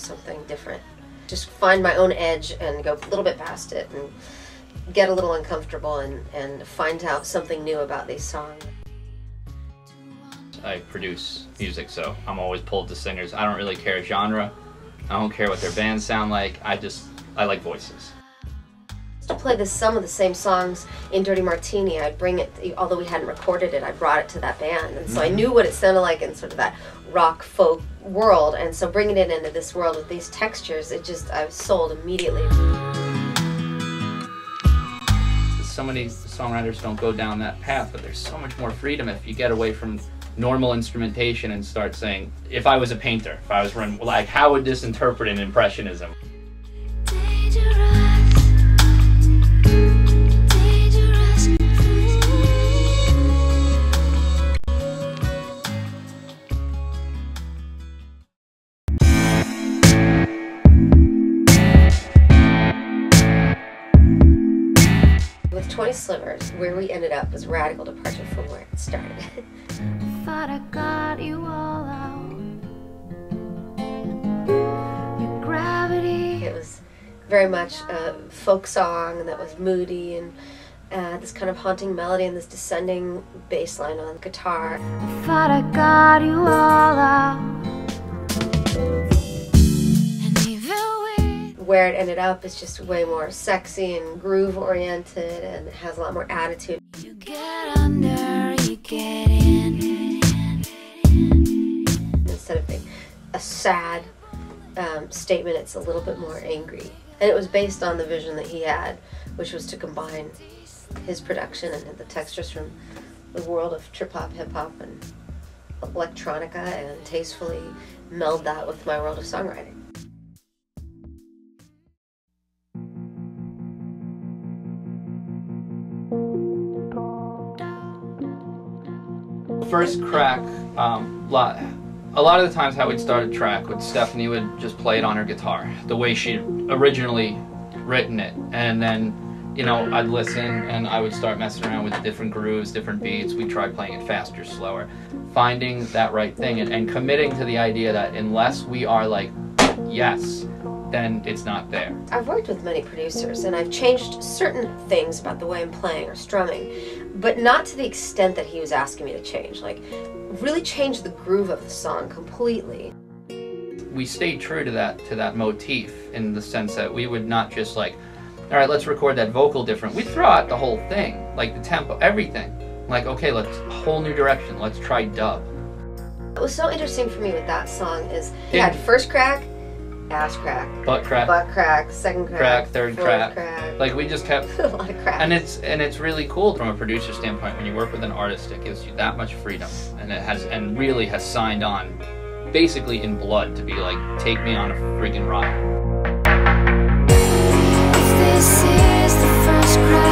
something different. Just find my own edge and go a little bit past it and get a little uncomfortable and find out something new about these songs. I produce music, so I'm always pulled to singers. I don't really care genre. I don't care what their bands sound like. I like voices. To play some of the same songs in Dirty Martini, I'd bring it, although we hadn't recorded it, I brought it to that band. And so I knew what it sounded like in sort of that rock folk world. And so bringing it into this world with these textures, I was sold immediately. So many songwriters don't go down that path, but there's so much more freedom if you get away from normal instrumentation and start saying, if I was a painter, if I was running, like, how would this interpret an impressionism? With 20 Slivers, where we ended up was a radical departure from where it started. Thought I got you all out. Your gravity. It was very much a folk song that was moody and this kind of haunting melody and this descending bass line on the guitar. I thought I got you all out. Where it ended up is just way more sexy and groove oriented and it has a lot more attitude. You get under, you get in. Instead of being a sad statement, it's a little bit more angry. And it was based on the vision that he had, which was to combine his production and the textures from the world of trip-hop, hip-hop, and electronica and tastefully meld that with my world of songwriting. First crack, a lot of the times how we'd start a track with Stephanie would just play it on her guitar, the way she'd originally written it, and then, you know, I'd listen and I would start messing around with different grooves, different beats. We'd try playing it faster, slower, finding that right thing and committing to the idea that unless we are like, yes, then it's not there. I've worked with many producers and I've changed certain things about the way I'm playing or strumming, but not to the extent that he was asking me to change. Like, really change the groove of the song completely. We stayed true to that motif in the sense that we would not just like, all right, let's record that vocal different. We'd throw out the whole thing, like the tempo, everything. Like, okay, let's whole new direction. Let's try dub. What was so interesting for me with that song is he had first crack, ass crack, butt crack, second crack, third crack. Like, we just kept a lot of crack. And it's really cool from a producer standpoint when you work with an artist. It gives you that much freedom, and it has really has signed on, basically in blood, to be like, take me on a friggin' ride. If this is the first crack.